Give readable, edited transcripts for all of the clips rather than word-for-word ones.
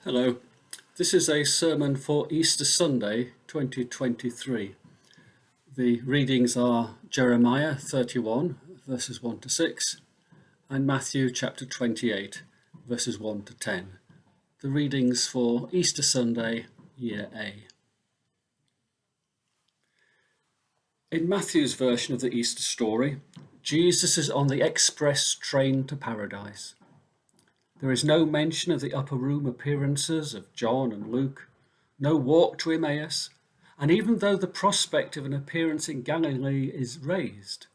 Hello, this is a sermon for Easter Sunday 2023. The readings are Jeremiah 31 verses 1 to 6 and Matthew chapter 28 verses 1 to 10. The readings for Easter Sunday, Year A. In Matthew's version of the Easter story, Jesus is on the express train to paradise. There is no mention of the upper room appearances of John and Luke, no walk to Emmaus, and even though the prospect of an appearance in Galilee is raised,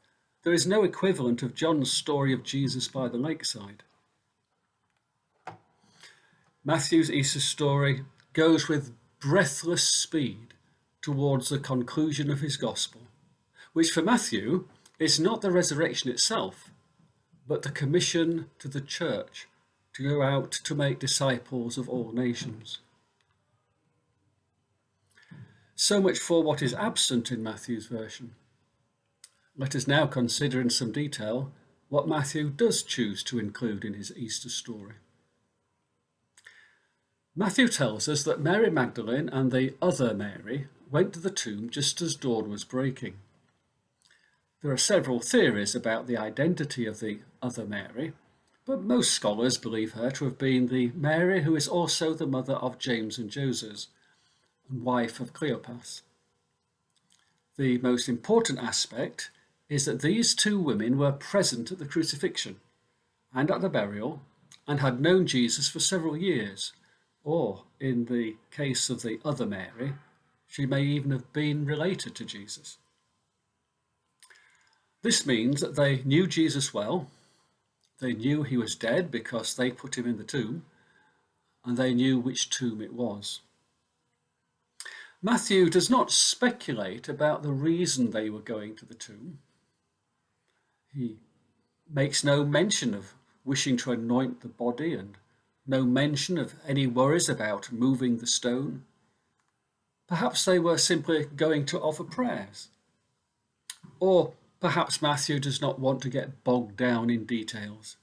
there is no equivalent of John's story of Jesus by the lakeside. Matthew's Easter story goes with breathless speed towards the conclusion of his gospel, which for Matthew is not the resurrection itself, but the commission to the church to go out to make disciples of all nations. So much for what is absent in Matthew's version. Let us now consider in some detail what Matthew does choose to include in his Easter story. Matthew tells us that Mary Magdalene and the other Mary went to the tomb just as dawn was breaking. There are several theories about the identity of the other Mary, but most scholars believe her to have been the Mary who is also the mother of James and Joses and wife of Cleopas. The most important aspect is that these two women were present at the crucifixion and at the burial and had known Jesus for several years, or in the case of the other Mary, she may even have been related to Jesus. This means that they knew Jesus well. They knew he was dead because they put him in the tomb, and they knew which tomb it was. Matthew does not speculate about the reason they were going to the tomb. He makes no mention of wishing to anoint the body and no mention of any worries about moving the stone. Perhaps they were simply going to offer prayers. Or perhaps Matthew does not want to get bogged down in details.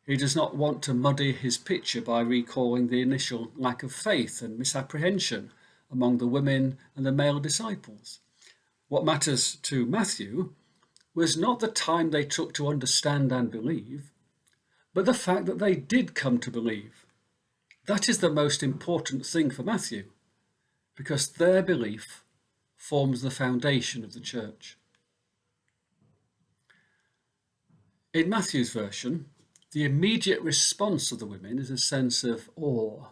He does not want to muddy his picture by recalling the initial lack of faith and misapprehension among the women and the male disciples. What matters to Matthew was not the time they took to understand and believe, but the fact that they did come to believe. That is the most important thing for Matthew, because their belief forms the foundation of the church. In Matthew's version, the immediate response of the women is a sense of awe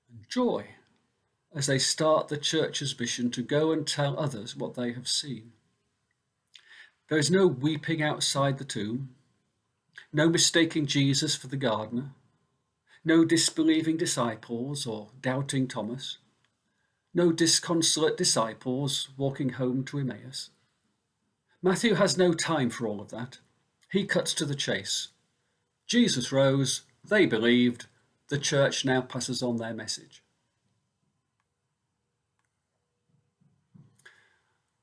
and joy as they start the church's mission to go and tell others what they have seen. There is no weeping outside the tomb, no mistaking Jesus for the gardener, no disbelieving disciples or doubting Thomas, no disconsolate disciples walking home to Emmaus. Matthew has no time for all of that. He cuts to the chase. Jesus rose, they believed, the church now passes on their message.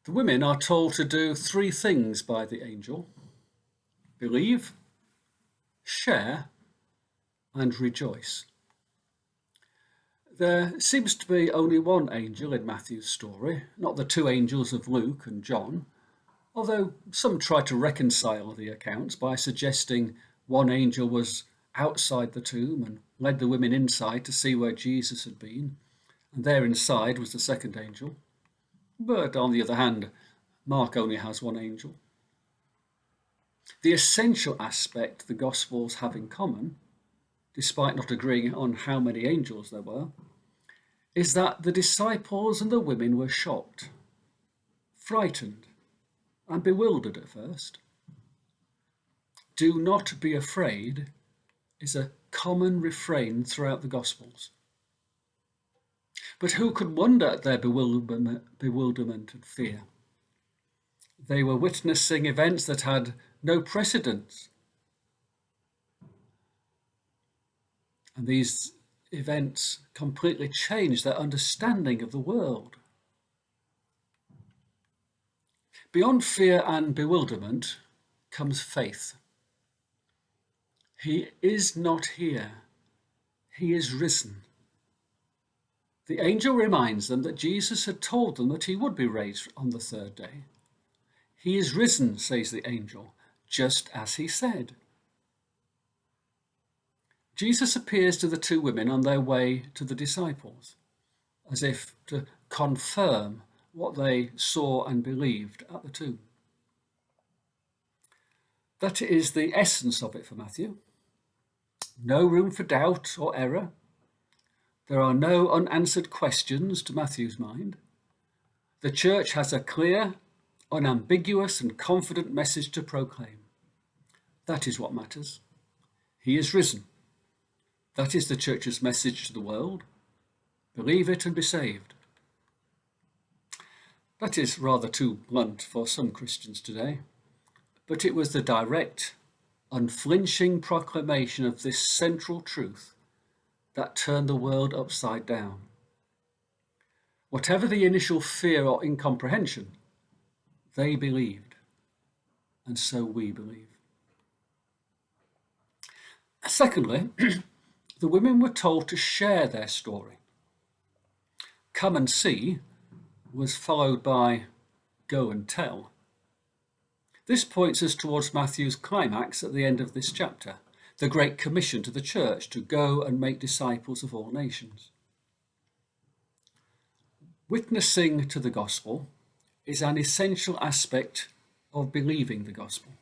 The women are told to do three things by the angel: believe, share, and rejoice. There seems to be only one angel in Matthew's story, not the two angels of Luke and John, although some try to reconcile the accounts by suggesting one angel was outside the tomb and led the women inside to see where Jesus had been, and there inside was the second angel. But on the other hand, Mark only has one angel. The essential aspect the Gospels have in common, despite not agreeing on how many angels there were, is that the disciples and the women were shocked, frightened, and bewildered at first. Do not be afraid is a common refrain throughout the Gospels. But who could wonder at their bewilderment and fear? They were witnessing events that had no precedence. And these events completely changed their understanding of the world. Beyond fear and bewilderment comes faith. He is not here. He is risen. The angel reminds them that Jesus had told them that he would be raised on the third day. He is risen, says the angel, just as he said. Jesus appears to the two women on their way to the disciples, as if to confirm what they saw and believed at the tomb. That is the essence of it for Matthew. No room for doubt or error. There are no unanswered questions to Matthew's mind. The church has a clear, unambiguous and confident message to proclaim. That is what matters. He is risen. That is the church's message to the world. Believe it and be saved. That is rather too blunt for some Christians today, but it was the direct, unflinching proclamation of this central truth that turned the world upside down. Whatever the initial fear or incomprehension, they believed, and so we believe. Secondly, the women were told to share their story. Come and see was followed by go and tell. This points us towards Matthew's climax at the end of this chapter, the Great Commission to the church to go and make disciples of all nations. Witnessing to the gospel is an essential aspect of believing the gospel.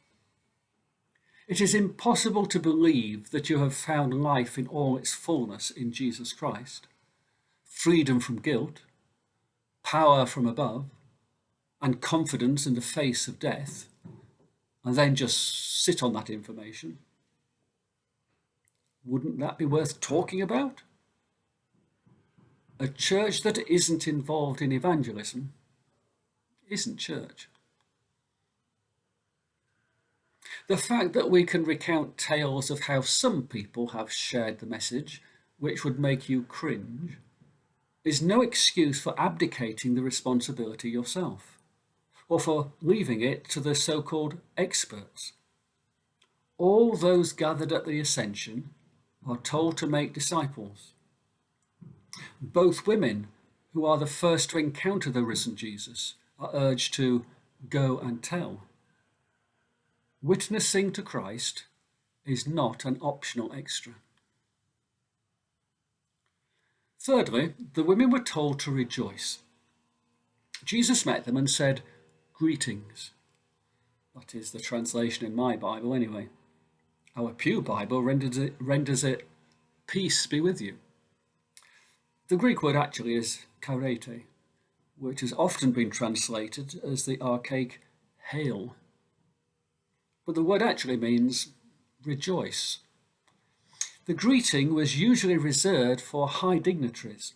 It is impossible to believe that you have found life in all its fullness in Jesus Christ, freedom from guilt, power from above, and confidence in the face of death, and then just sit on that information. Wouldn't that be worth talking about? A church that isn't involved in evangelism isn't church. The fact that we can recount tales of how some people have shared the message, which would make you cringe, is no excuse for abdicating the responsibility yourself, or for leaving it to the so-called experts. All those gathered at the Ascension are told to make disciples. Both women, who are the first to encounter the risen Jesus, are urged to go and tell. Witnessing to Christ is not an optional extra. Thirdly, the women were told to rejoice. Jesus met them and said, "Greetings." That is the translation in my Bible anyway. Our Pew Bible renders it, "Peace be with you." The Greek word actually is chairete, which has often been translated as the archaic hail. But the word actually means rejoice. The greeting was usually reserved for high dignitaries,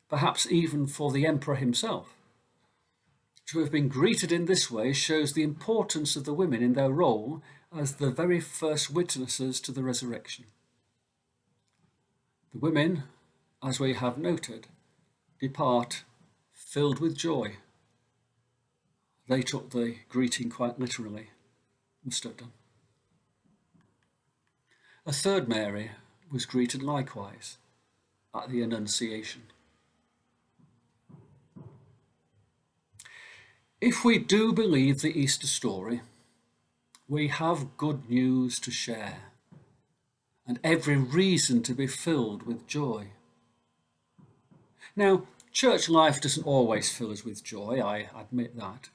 perhaps even for the emperor himself. To have been greeted in this way shows the importance of the women in their role as the very first witnesses to the resurrection. The women, as we have noted, depart filled with joy. They took the greeting quite literally, must have done. A third Mary was greeted likewise at the Annunciation. If we do believe the Easter story, we have good news to share and every reason to be filled with joy. Now, church life doesn't always fill us with joy, I admit that,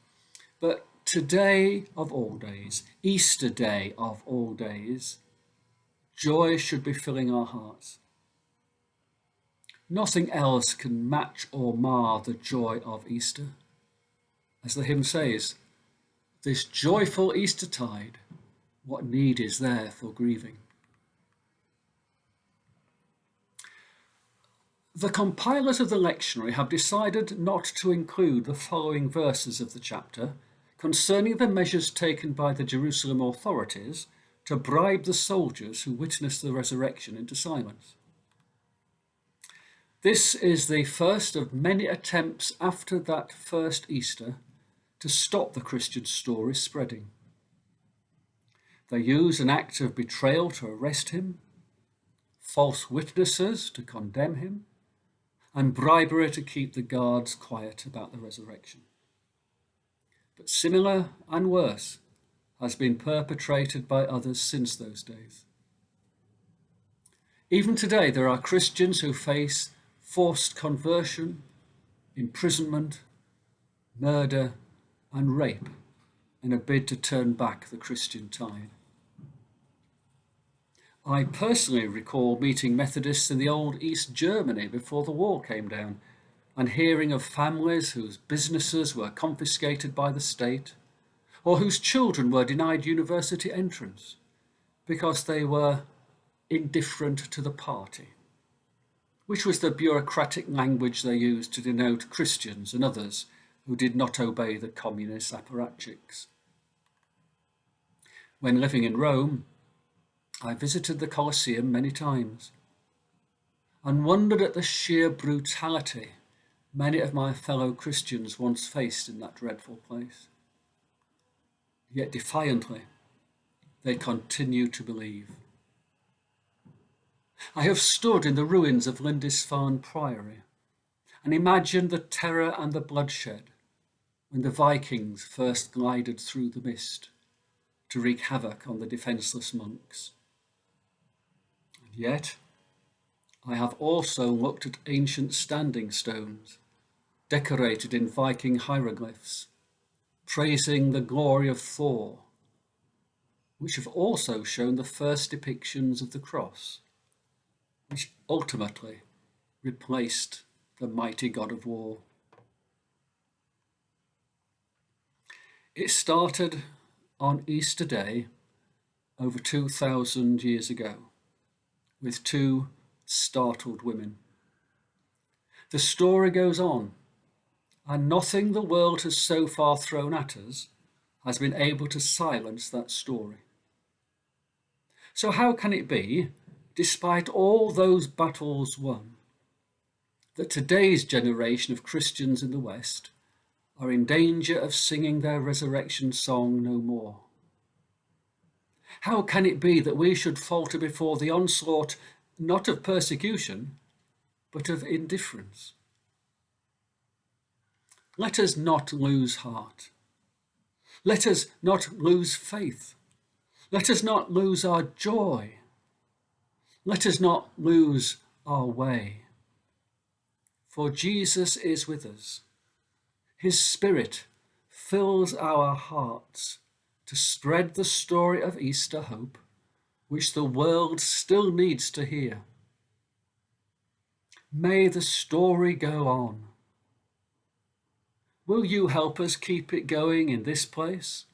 but today of all days, Easter day of all days, joy should be filling our hearts. Nothing else can match or mar the joy of Easter. As the hymn says, "This joyful Eastertide, what need is there for grieving?" The compilers of the lectionary have decided not to include the following verses of the chapter concerning the measures taken by the Jerusalem authorities to bribe the soldiers who witnessed the resurrection into silence. This is the first of many attempts after that first Easter to stop the Christian story spreading. They use an act of betrayal to arrest him, false witnesses to condemn him, and bribery to keep the guards quiet about the resurrection. But similar and worse has been perpetrated by others since those days. Even today, there are Christians who face forced conversion, imprisonment, murder, and rape in a bid to turn back the Christian tide. I personally recall meeting Methodists in the old East Germany before the wall came down and hearing of families whose businesses were confiscated by the state or whose children were denied university entrance because they were indifferent to the party, which was the bureaucratic language they used to denote Christians and others who did not obey the communist apparatchiks. When living in Rome, I visited the Colosseum many times and wondered at the sheer brutality many of my fellow Christians once faced in that dreadful place. Yet defiantly, they continue to believe. I have stood in the ruins of Lindisfarne Priory and imagined the terror and the bloodshed when the Vikings first glided through the mist to wreak havoc on the defenceless monks. And yet, I have also looked at ancient standing stones decorated in Viking hieroglyphs, praising the glory of Thor, which have also shown the first depictions of the cross, which ultimately replaced the mighty god of war. It started on Easter Day over 2,000 years ago with two startled women. The story goes on, and nothing the world has so far thrown at us has been able to silence that story. So how can it be, despite all those battles won, that today's generation of Christians in the West are in danger of singing their resurrection song no more? How can it be that we should falter before the onslaught not of persecution, but of indifference? Let us not lose heart. Let us not lose faith. Let us not lose our joy. Let us not lose our way. For Jesus is with us. His Spirit fills our hearts to spread the story of Easter hope, which the world still needs to hear. May the story go on. Will you help us keep it going in this place?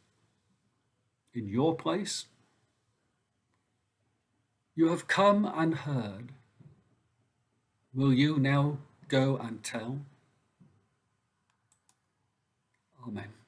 In your place? You have come and heard. Will you now go and tell? Amen.